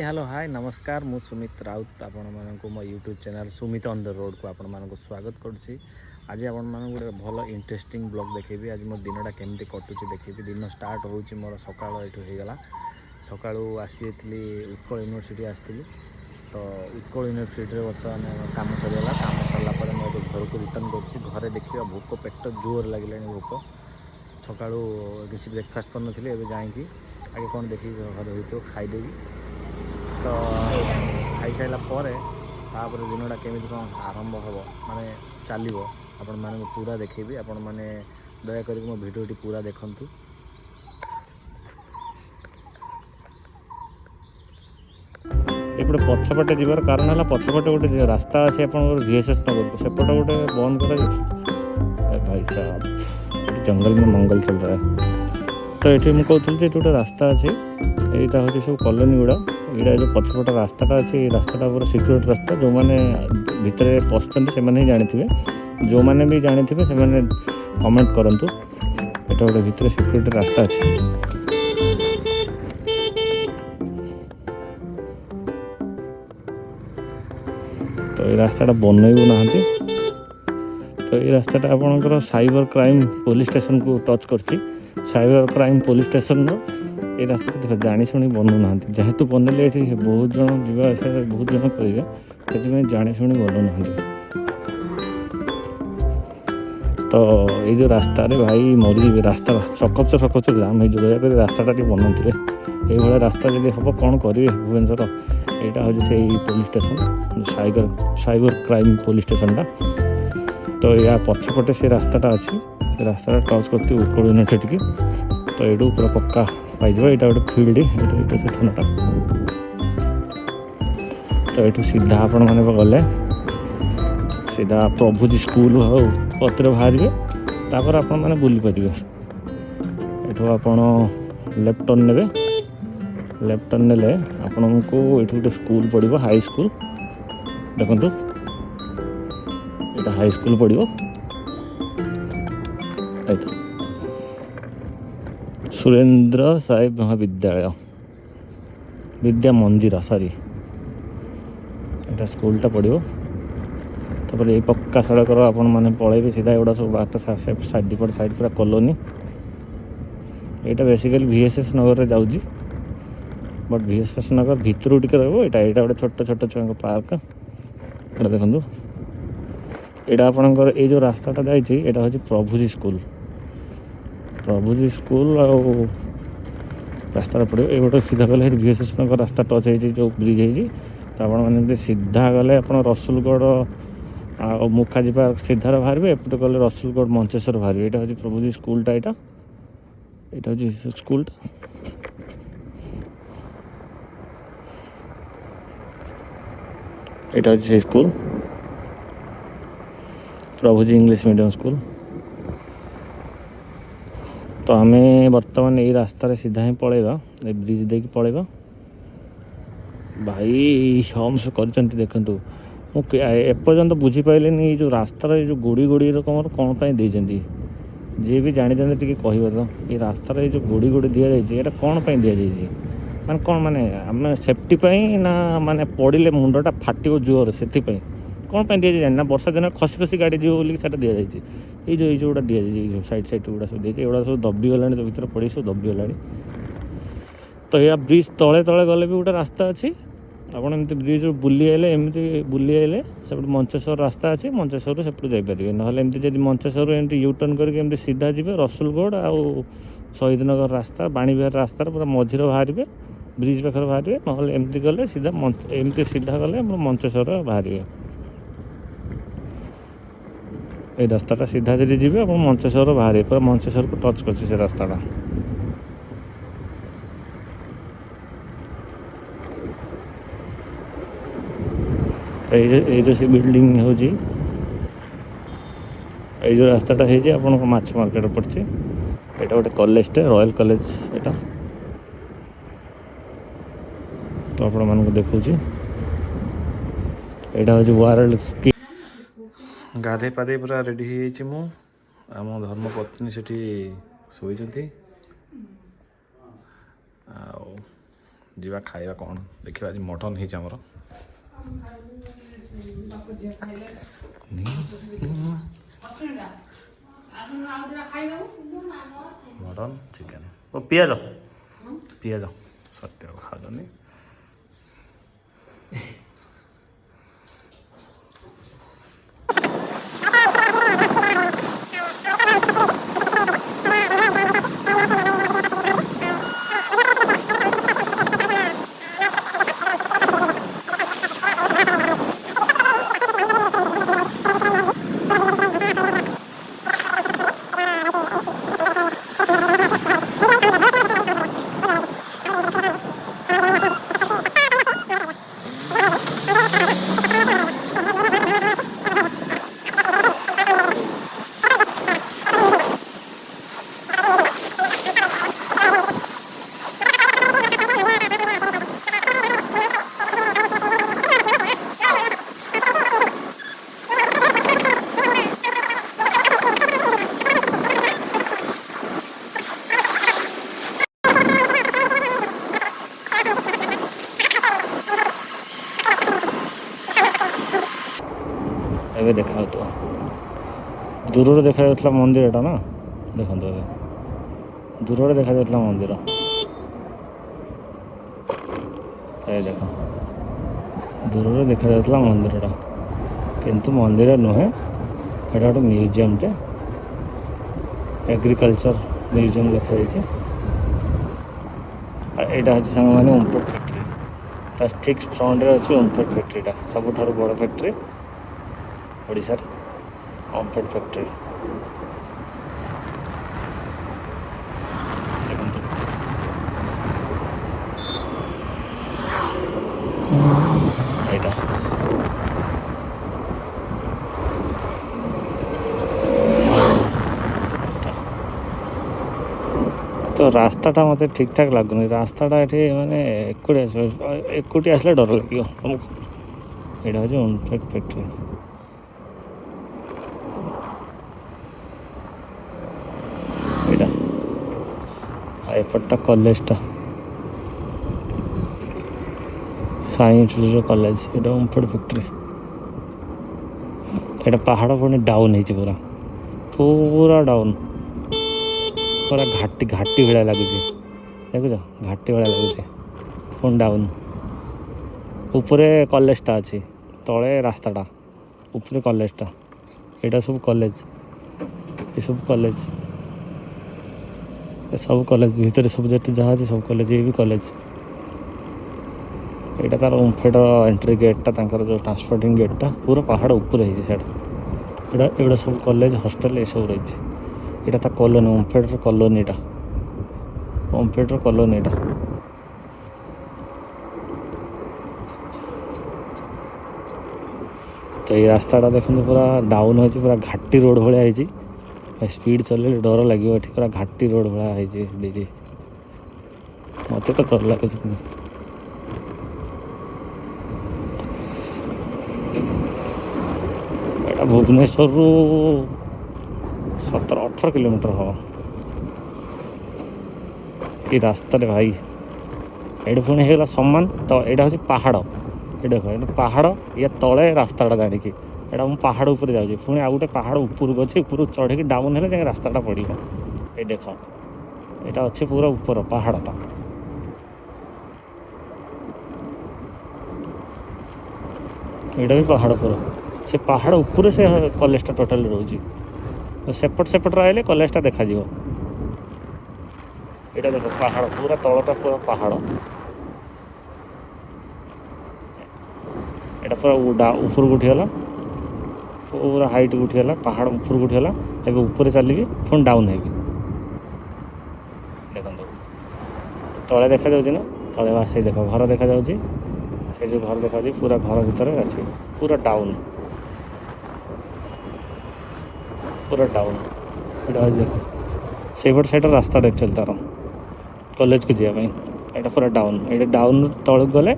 Hello hi नमस्कार मु सुमित राउत आपण मानक मो YouTube channel Sumit on the road को आपण मानक स्वागत करुच्ची। आज आपण मानक गोटे भल इंटरेस्टिंग ब्लॉग देखेबी। आज मो दिनटा केमती कटुची देखेबी। दिन स्टार्ट होउची मोर सकाळ एठू हो गला। सकाळू आसीथली उत्कल यूनिवर्सिटी आसली तो उत्कल यूनिवर्सिटी रे बर्तमान काम सरला। काम सरला पर मैं घर को रिटर्न करछि। घरे देखिबा भोक पेट जोर लागिलानी भोक। सकाळू किसी ब्रेकफास्ट कर नथिले एबे जाईकी आगे कौन देखी घर होइतो खाइदेबी। तो खाई सारा पर दिनटा केमी कौन आरंभ हम माने चलो आपण माने पूरा देखेबी। आपण माने दयाकोरी मो भिडियोटी पूरा देखंतु। एपटे पछपटे जीवार कारण है पछपटे गोटे रास्ता अच्छे आप VSS नगर सेपटे गोटे बंद कर भाई साहब जंगल में मंगल चल रहा है। तो ये मुझे कहती गोटे रास्ता अच्छे यहाँ हूँ सब कॉलोनी गुड़ा यहाँ जो पछपटे रास्ता अच्छे रास्ता पूरा सिक्योरिटी रास्ता जो मैंने भितर पशुंट से जानी जो मैंने भी जानी से कमेंट करूँ। यहाँ गोटे भितर सिक्योरिटी रास्ता अच्छे तो ये रास्ता बनईबू ना। तो ये रास्ता आपंकर साइबर क्राइम पुलिस स्टेशन को टच कर साइबर क्राइम पुलिस स्टेशन ये रास्ता देख जानी शुणी बनौना जेहेतु बनले ये बहुत जन जावा बहुत जन करेंगे से जानी शुणी बनौना। तो ये जो रास्ता रे भाई मरी रास्ता सकच जाम हो रास्ता बनाते ये रास्ता जब हम कौन करेंगे भुवनेश्वर यहाँ हूँ से police station cyber crime police station तो या पछपटे से रास्ता अच्छी से रास्ता टच करती उत्कल यूनिवर्सिटी तो ये पूरा पक्का पाई यहाँ गोटे फील्ड सेठानटा तो ये सीधा आपण मैंने गले सीधा प्रभुजी स्कूल पत्र बाहर तापर आपण मैंने बुली पारे। ये आपण लेफ्ट टर्न ने लेफ्ट टर्न ने आपण को ये गोटे स्कूल पड़ो हाई स्कूल देखो ये हाई स्कूल पड़ो सुरेंद्र साहेब महाविद्यालय विद्या मंदिर सॉरी यहाँ स्कूलटा पड़ो। तापर ये पक्का सड़क आपण मैंने पलैबे सीधा एगुड़ा सब बाट साइड पूरा कॉलोनी यहाँ बेसिकली VSS नगर जाऊँगी बट VSS नगर भितर टिके रहा गोटे छोट छोट छुआ पार्क ये देखो यहाँ आपंकर ये जो रास्ताटा जाइए यहाँ हूँ प्रभुजी स्कूल रास्ता पड़ो ये गोटे सीधा गले VSS नगर रास्ता टच हो जो ब्रिज हो तो आप सीधा गले आप रसुलगढ़ मुखाजी पार्क सीधार बाहर एपटे गले रसुलगढ़ मंचेश्वर बाहर यहाँ हूँ प्रभुजी स्कूलटा यहाँ हूँ स्कूलटा यहाँ हूँ स्कूल प्रभुजी इंग्लिश मीडियम स्कूल। तो आम बर्तमान यही रास्तार सीधा ही पलैबा ब्रिज दे पलैबा भाई हम्स कर देखु मुझे एपर्यंत बुझीपारे जो रास्तार जो गोड़ी गोड़ी रकम कौन पर जी भी जानी टे कह तो ये रास्तार जो गोड़ी गोड़ी दि जाए कौन पर दि जाए माने कौन माने आम सेफ्टी ना माने पड़े मुंडटा फाटो जोर से कौन पर दि जाए ना वर्षा दिन खसी खसी गाड़ी जीव बोल दि जाए ये जोड़ा दि जाए साइड साइड गुड़ा सब दी एगुड़ा सब दबी गला भर पड़ी सब दबी गला। तो यह ब्रिज तले तले गले भी गोटे रास्ता अच्छी आपड़ एमती ब्रिज बुली आए एमती बुली आए से मंचेश्वर रास्ता अच्छे मंचेश्वर से जापारे ना एमती जब मंचेश्वर एमती यूटर्न करके सीधा जी रसुलगढ़ आउ शहीद नगर रास्ता बाणीविहार रास्तार पूरा मझीर बाहर ब्रिज पाखे बाहर ना एमती गले सीधा एमती सीधा गले मंचेश्वर बाहर ये रास्ता सीधा जब जी आप मंचेश्वर बाहर पूरा मंचेश्वर को टच कर रास्ता ये जो सी बिल्डिंग हो जो रास्ताटा है आप माछ मार्केट पड़े यहाँ गोटे कॉलेजटे रॉयल कॉलेज यहाँ तो आप देखा यहाँ हूँ वर्ल्ड गाधे पाधे पूरा रेडी हो आम धर्मपत्नी से शोती ଯିବା ଖାଇବା କ'ଣ ଦେଖିବା ଆଜି ମଟନ୍ ହେଇଛି ଆମର ମଟନ୍ ଚିକେନ୍ ଓ ପିଆଜ ପିଆଜ ସତ୍ୟ ଖାଉଛନ୍ତି ଏବେ ଦେଖାଯାଉଥିବ ଦୂରରୁ ଦେଖାଯାଉଥିଲା ମନ୍ଦିରଟା ନା ଦେଖନ୍ତୁ ଏବେ ଦୂରରେ ଦେଖାଯାଉଥିଲା ମନ୍ଦିର ଏ ଦେଖ ଦୂରରେ ଦେଖାଯାଉଥିଲା ମନ୍ଦିରଟା କିନ୍ତୁ ମନ୍ଦିର ନୁହେଁ ଏଇଟା ଗୋଟେ ମ୍ୟୁଜିୟମଟେ ଏଗ୍ରିକଲଚର ମ୍ୟୁଜିୟମ ଦେଖାଯାଇଛି ଏଇଟା ହେଉଛି ସାଙ୍ଗମାନେ ଓମଫେଡ୍ ଫ୍ୟାକ୍ଟ୍ରି ତା ଠିକ୍ ଫ୍ରଣ୍ଟରେ ଅଛି ଓମଫେଡ୍ ଫ୍ୟାକ୍ଟ୍ରିଟା ସବୁଠାରୁ ବଡ଼ ଫ୍ୟାକ୍ଟ୍ରି ଓଡ଼ିଶାର ଓମଫେଡ୍ ଫ୍ୟାକ୍ଟ୍ରି ଦେଖନ୍ତୁ ଏଇଟା ତ ରାସ୍ତାଟା ମୋତେ ଠିକ୍ ଠାକ୍ ଲାଗୁନି ରାସ୍ତାଟା ଏଠି ମାନେ ଏକୁଟିଆ ଆସିଲେ ଡର ଲାଗିବ ଆମକୁ ଏଇଟା ହେଉଛି ଓମଫେଡ୍ ଫ୍ୟାକ୍ଟ୍ରି ଏଇଟା ଏପଟଟା କଲେଜଟା ସାଇନ୍ସର କଲେଜ ଏଇଟା ଓମଫେଡ୍ ଫ୍ୟାକ୍ଟ୍ରି ଏଇଟା ପାହାଡ଼ ପୁଣି ଡାଉନ୍ ହେଇଛି ପୁରା ପୁରା ଡାଉନ୍ ପୁରା ଘାଟି ଘାଟି ଭଳିଆ ଲାଗୁଛି ଦେଖୁଛ ଘାଟି ଭଳିଆ ଲାଗୁଛି ପୁଣି ଡାଉନ୍ ଉପରେ କଲେଜଟା ଅଛି ତଳେ ରାସ୍ତାଟା ଉପରେ କଲେଜଟା ଏଇଟା ସବୁ କଲେଜ ଏସବୁ କଲେଜ ସବୁ କଲେଜ ଭିତରେ ସବୁ ଯେତେ ଯାହା ଅଛି ସବୁ କଲେଜ ଇଏ ବି କଲେଜ ଏଇଟା ତାର ଓମଫେଡ୍ ଏଣ୍ଟ୍ରି ଗେଟ୍ଟା ତାଙ୍କର ଯେଉଁ ଟ୍ରାନ୍ସପୋର୍ଟିଂ ଗେଟ୍ଟା ପୁରା ପାହାଡ଼ ଉପରେ ହେଇଛି ସେଇଟା ଏଗୁଡ଼ା ସବୁ କଲେଜ ହଷ୍ଟେଲ ଏସବୁ ରହିଛି ଏଇଟା ତା କଲୋନୀ ଓମଫେଡ୍ର କଲୋନୀଟା ଓମଫେଡ୍ର କଲୋନୀଟା ତ ଏଇ ରାସ୍ତାଟା ଦେଖନ୍ତୁ ପୁରା ଡାଉନ୍ ହେଇଛି ପୁରା ଘାଟି ରୋଡ଼ ଭଳିଆ ହେଇଛି ସ୍ପିଡ଼ ଚଲେଇଲେ ଡର ଲାଗିବ ଏଠି ପୁରା ଘାଟି ରୋଡ଼ ଭଳିଆ ହେଇଛି ଦେଇଛି ମୋତେ ତ ଡର ଲାଗୁଛି ଏଇଟା ଭୁବନେଶ୍ୱରରୁ 17-18 କିଲୋମିଟର ହେବ ଏ ରାସ୍ତାରେ ଭାଇ ଏଇଠି ପୁଣି ହେଇଗଲା ସମାନ ତ ଏଇଟା ହେଉଛି ପାହାଡ଼ ଏଇଟା ଏଇଟା ପାହାଡ଼ ଇଏ ତଳେ ରାସ୍ତାଟା ଜାଣିକି ଏଇଟା ମୁଁ ପାହାଡ଼ ଉପରେ ଯାଉଛି ପୁଣି ଆଉ ଗୋଟେ ପାହାଡ଼ ଉପରକୁ ଅଛି ଉପରକୁ ଚଢ଼ିକି ଡାଉନ୍ ହେଲେ ଯାଇକି ରାସ୍ତାଟା ପଡ଼ିବ ଏଇ ଦେଖ ଏଇଟା ଅଛି ପୁରା ଉପର ପାହାଡ଼ଟା ଏଇଟା ବି ପାହାଡ଼ ପୁରା ସେ ପାହାଡ଼ ଉପରେ ସେ କଲେଜଟା ଟୋଟାଲି ରହୁଛି ସେପଟ ରହିଲେ କଲେଜଟା ଦେଖାଯିବ ଏଇଟା ଦେଖ ପାହାଡ଼ ପୁରା ତଳଟା ପୁରା ପାହାଡ଼ ଏଇଟା ପୁରା ଉପରକୁ ଉଠିଗଲା ପୁରା ହାଇଟ୍କୁ ଉଠିଗଲା ପାହାଡ଼ ଉପରକୁ ଉଠିଗଲା ଏବେ ଉପରେ ଚାଲିବି ପୁଣି ଡାଉନ୍ ହେବି ଦେଖନ୍ତୁ ତଳେ ଦେଖାଯାଉଛି ନା ତଳେ ବା ସେଇ ଦେଖ ଘର ଦେଖାଯାଉଛି ସେ ଯେଉଁ ଘର ଦେଖାଯାଉଛି ପୁରା ଘର ଭିତରେ ଅଛି ପୁରା ଡାଉନ୍ ଏଇଟା ଦେଖ ସେଇପଟେ ସେଇଟା ରାସ୍ତାଟା ଆକ୍ଚୁଆଲି ତାର କଲେଜକୁ ଯିବା ପାଇଁ ଏଇଟା ପୁରା ଡାଉନ୍ ଏଇଟା ଡାଉନ୍ ତଳକୁ ଗଲେ